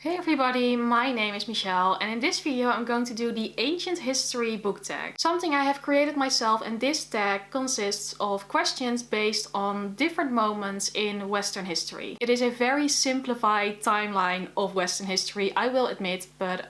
Hey everybody, my name is Michelle and in this video I'm going to do the Ancient History book tag. Something I have created myself, and this tag consists of questions based on different moments in Western history. It is a very simplified timeline of Western history, I will admit, but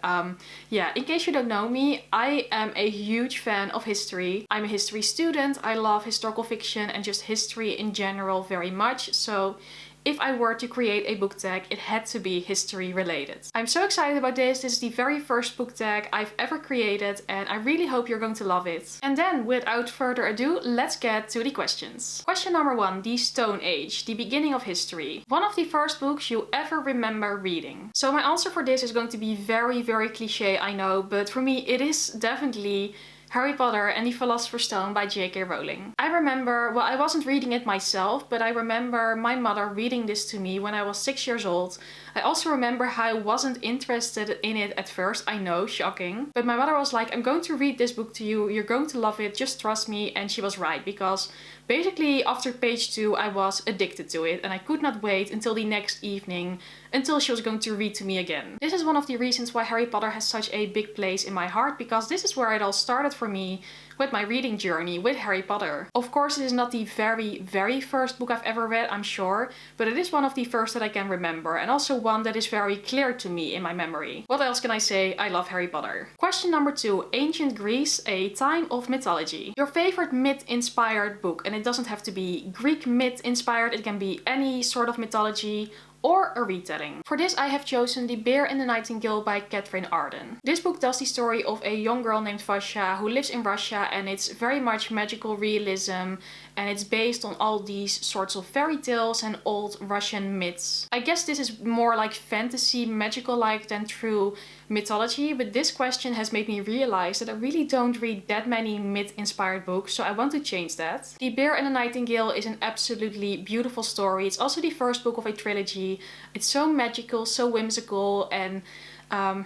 yeah, in case you don't know me, I am a huge fan of history. I'm a history student, I love historical fiction and just history in general very much, so if I were to create a book tag, it had to be history related. I'm so excited about this. This is the very first book tag I've ever created and I really hope you're going to love it. And then, without further ado, let's get to the questions. Question number 1, the Stone Age, the beginning of history. One of the first books you ever remember reading. So my answer for this is going to be very cliche, I know, but for me it is definitely Harry Potter and the Philosopher's Stone by J.K. Rowling. I remember, well, I wasn't reading it myself, but I remember my mother reading this to me when I was 6 years old. I also remember how I wasn't interested in it at first. I know, shocking. But my mother was like, I'm going to read this book to you, you're going to love it, just trust me. And she was right, because basically after page 2 I was addicted to it and I could not wait until the next evening until she was going to read to me again. This is one of the reasons why Harry Potter has such a big place in my heart, because this is where it all started for me with my reading journey with Harry Potter. Of course, it is not the very first book I've ever read, I'm sure, but it is one of the first that I can remember, and also one that is very clear to me in my memory. What else can I say? I love Harry Potter. Question number 2, Ancient Greece, a time of mythology. Your favorite myth-inspired book, and it doesn't have to be Greek myth-inspired, it can be any sort of mythology or a retelling. For this I have chosen The Bear and the Nightingale by Catherine Arden. This book tells the story of a young girl named Vasya who lives in Russia, and it's very much magical realism and it's based on all these sorts of fairy tales and old Russian myths. I guess this is more like fantasy, magical-like than true mythology, but this question has made me realize that I really don't read that many myth-inspired books, so I want to change that. The Bear and the Nightingale is an absolutely beautiful story. It's also the first book of a trilogy. It's so magical, so whimsical, and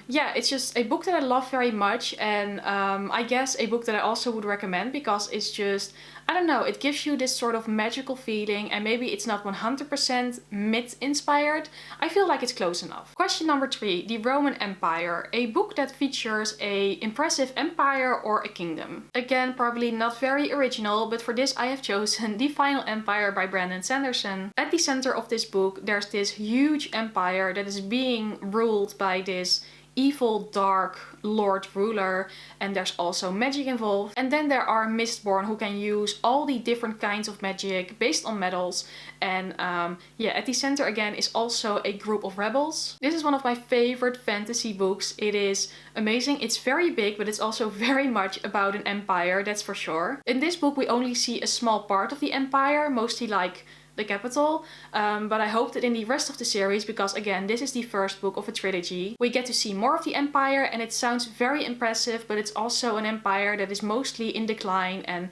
yeah, it's just a book that I love very much, and I guess a book that I also would recommend because it's just, I don't know, it gives you this sort of magical feeling, and maybe it's not 100% myth inspired. I feel like it's close enough. Question number 3, the Roman Empire, a book that features a impressive empire or a kingdom. Again, probably not very original, but for this I have chosen The Final Empire by Brandon Sanderson. At the center of this book there's this huge empire that is being ruled by this evil, dark lord ruler, and there's also magic involved. And then there are Mistborn who can use all the different kinds of magic based on metals, and yeah, at the center again is also a group of rebels. This is one of my favorite fantasy books. It is amazing. It's very big, but it's also very much about an empire, that's for sure. In this book we only see a small part of the empire, mostly like the capital, but I hope that in the rest of the series, because again this is the first book of a trilogy, we get to see more of the empire, and it sounds very impressive, but it's also an empire that is mostly in decline and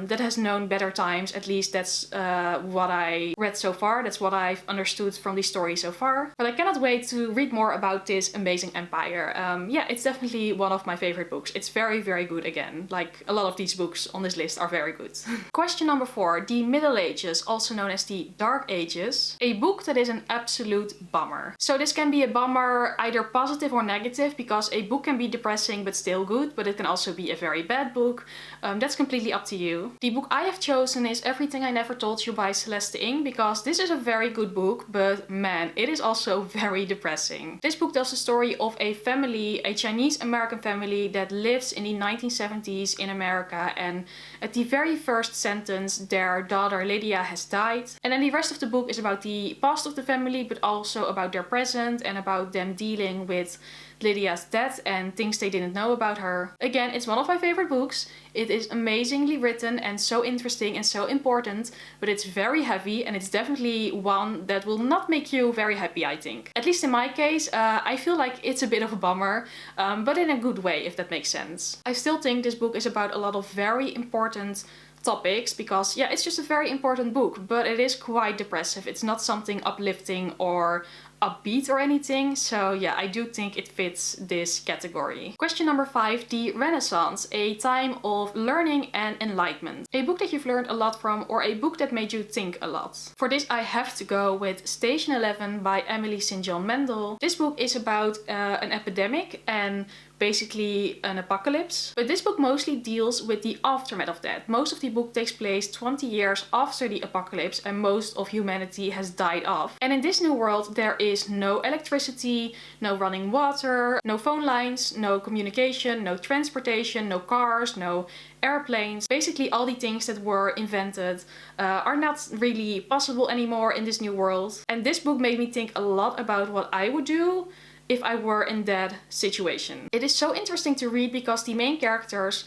that has known better times. At least that's what I read so far. That's what I've understood from the story so far. But I cannot wait to read more about this amazing empire. Yeah, it's definitely one of my favorite books. It's very good again. Like a lot of these books on this list are very good. Question number 4, the Middle Ages, also known as the Dark Ages. A book that is an absolute bummer. So this can be a bummer either positive or negative, because a book can be depressing but still good, but it can also be a very bad book. That's completely up to you. The book I have chosen is Everything I Never Told You by Celeste Ng, because this is a very good book, but man, it is also very depressing. This book tells the story of a family, a Chinese American family that lives in the 1970s in America, and at the very first sentence their daughter Lydia has died. And then the rest of the book is about the past of the family, but also about their present and about them dealing with Lydia's death and things they didn't know about her. Again, it's one of my favorite books. It is amazingly written and so interesting and so important, but it's very heavy, and it's definitely one that will not make you very happy, I think. At least in my case, I feel like it's a bit of a bummer, but in a good way, if that makes sense. I still think this book is about a lot of very important topics, because yeah, it's just a very important book, but it is quite depressive. It's not something uplifting or upbeat or anything. So yeah, I do think it fits this category. Question number 5, the Renaissance, a time of learning and enlightenment. A book that you've learned a lot from, or a book that made you think a lot. For this I have to go with Station 11 by Emily St. John Mandel. This book is about an epidemic and basically an apocalypse. But this book mostly deals with the aftermath of that. Most of the book takes place 20 years after the apocalypse and most of humanity has died off. And in this new world there is no electricity, no running water, no phone lines, no communication, no transportation, no cars, no airplanes. Basically all the things that were invented are not really possible anymore in this new world. And this book made me think a lot about what I would do if I were in that situation. It is so interesting to read because the main characters,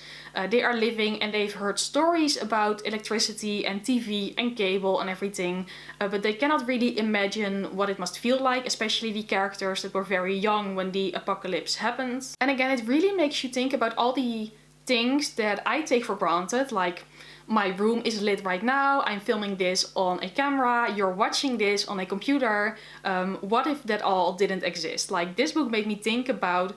they are living and they've heard stories about electricity and TV and cable and everything, but they cannot really imagine what it must feel like, especially the characters that were very young when the apocalypse happened. And again, it really makes you think about all the things that I take for granted, like my room is lit right now, I'm filming this on a camera, you're watching this on a computer. What if that all didn't exist? Like, this book made me think about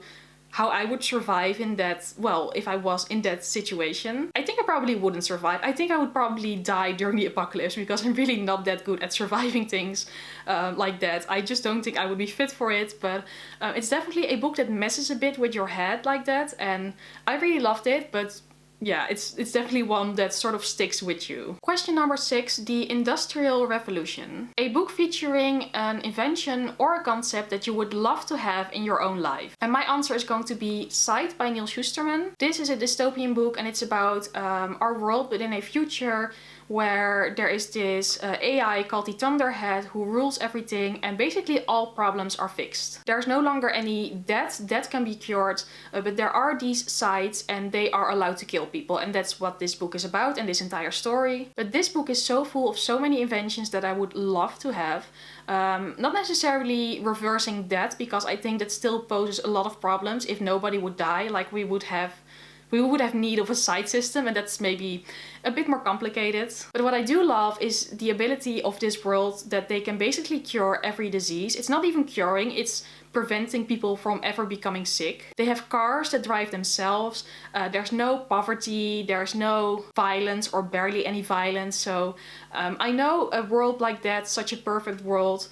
how I would survive in that, well, if I was in that situation. I think I probably wouldn't survive. I think I would probably die during the apocalypse because I'm really not that good at surviving things like that. I just don't think I would be fit for it, but it's definitely a book that messes a bit with your head like that, and I really loved it, but yeah, it's definitely one that sort of sticks with you. Question number 6, the Industrial Revolution. A book featuring an invention or a concept that you would love to have in your own life. And my answer is going to be Sight by Neil Shusterman. This is a dystopian book and it's about our world but in a future where there is this AI called the Thunderhead who rules everything and basically all problems are fixed. There's no longer any death that can be cured, but there are these sites and they are allowed to kill people, and that's what this book is about and this entire story. But this book is so full of so many inventions that I would love to have. Not necessarily reversing death, because I think that still poses a lot of problems if nobody would die. Like, we would have need of a sight system, and that's maybe a bit more complicated. But what I do love is the ability of this world that they can basically cure every disease. It's not even curing, it's preventing people from ever becoming sick. They have cars that drive themselves. There's no poverty, there's no violence or barely any violence. So I know a world like that, such a perfect world,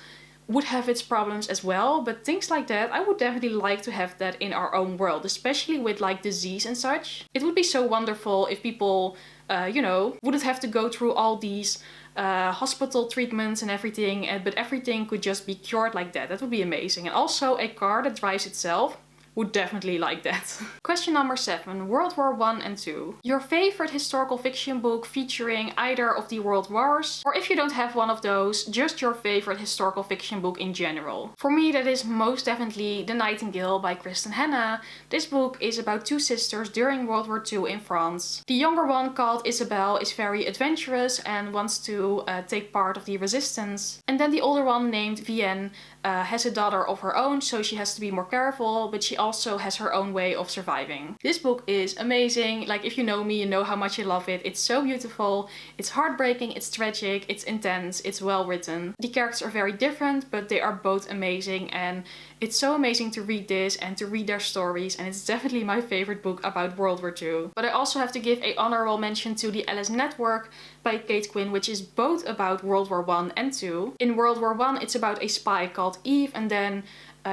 would have its problems as well, but things like that, I would definitely like to have that in our own world, especially with like disease and such. It would be so wonderful if people, you know, wouldn't have to go through all these hospital treatments and everything, but everything could just be cured like that. That would be amazing. And also a car that drives itself. Would definitely like that. Question number 7, World War I and II. Your favorite historical fiction book featuring either of the world wars, or if you don't have one of those, just your favorite historical fiction book in general. For me, that is most definitely The Nightingale by Kristen Hanna. This book is about two sisters during World War II in France. The younger one, called Isabelle, is very adventurous and wants to take part of the resistance. And then the older one, named Vienne, has a daughter of her own, so she has to be more careful, but she also has her own way of surviving. This book is amazing. Like, if you know me, you know how much I love it. It's so beautiful, it's heartbreaking, it's tragic, it's intense, it's well written. The characters are very different, but they are both amazing, and it's so amazing to read this and to read their stories, and it's definitely my favorite book about World War II. But I also have to give an honorable mention to The Alice Network by Kate Quinn, which is both about World War I and II. In World War I, it's about a spy called Eve, and then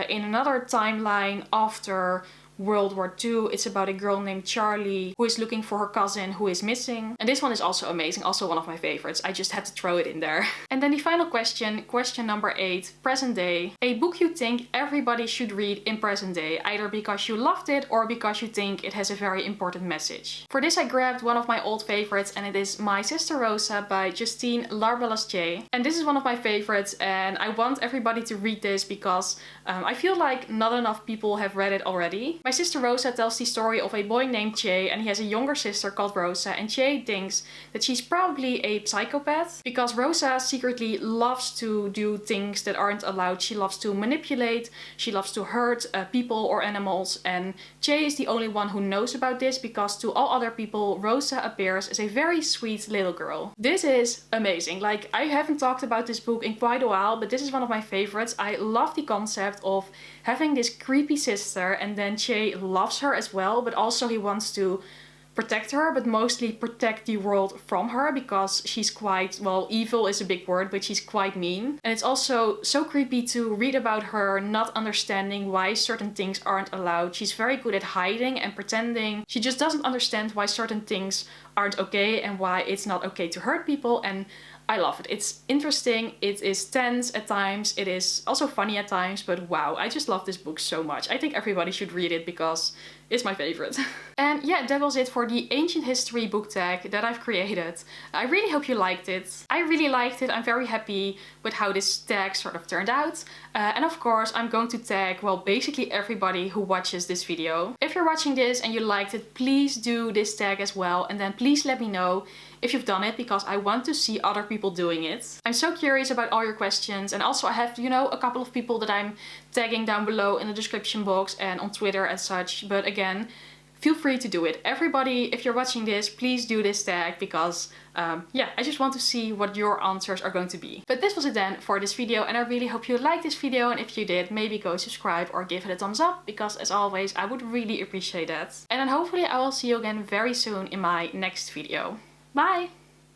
in another timeline after World War II, it's about a girl named Charlie who is looking for her cousin who is missing. And this one is also amazing, also one of my favorites. I just had to throw it in there. And then the final question, question number 8, present day. A book you think everybody should read in present day, either because you loved it or because you think it has a very important message. For this I grabbed one of my old favorites, and it is My Sister Rosa by Justine Larbalastier. And this is one of my favorites, and I want everybody to read this because I feel like not enough people have read it already. My sister Rosa tells the story of a boy named Che, and he has a younger sister called Rosa, and Che thinks that she's probably a psychopath because Rosa secretly loves to do things that aren't allowed. She loves to manipulate, she loves to hurt people or animals, and Che is the only one who knows about this because to all other people Rosa appears as a very sweet little girl. This is amazing. Like, I haven't talked about this book in quite a while, but this is one of my favorites. I love the concept of having this creepy sister, and then Che loves her as well, but also he wants to protect her, but mostly protect the world from her because she's quite, well, evil is a big word, but she's quite mean. And it's also so creepy to read about her not understanding why certain things aren't allowed. She's very good at hiding and pretending. She just doesn't understand why certain things aren't okay and why it's not okay to hurt people, and I love it. It's interesting, it is tense at times, it is also funny at times, but wow, I just love this book so much. I think everybody should read it because it's my favorite. And yeah, that was it for the ancient history book tag that I've created. I really hope you liked it. I really liked it. I'm very happy with how this tag sort of turned out. And of course, I'm going to tag, well, basically everybody who watches this video. If you're watching this and you liked it, please do this tag as well. And then please let me know if you've done it because I want to see other people doing it. I'm so curious about all your questions, and also I have, you know, a couple of people that I'm tagging down below in the description box and on Twitter and such, but again, feel free to do it. Everybody, if you're watching this, please do this tag because yeah, I just want to see what your answers are going to be. But this was it then for this video, and I really hope you liked this video, and if you did, maybe go subscribe or give it a thumbs up because as always, I would really appreciate that. And then hopefully I will see you again very soon in my next video. Bye!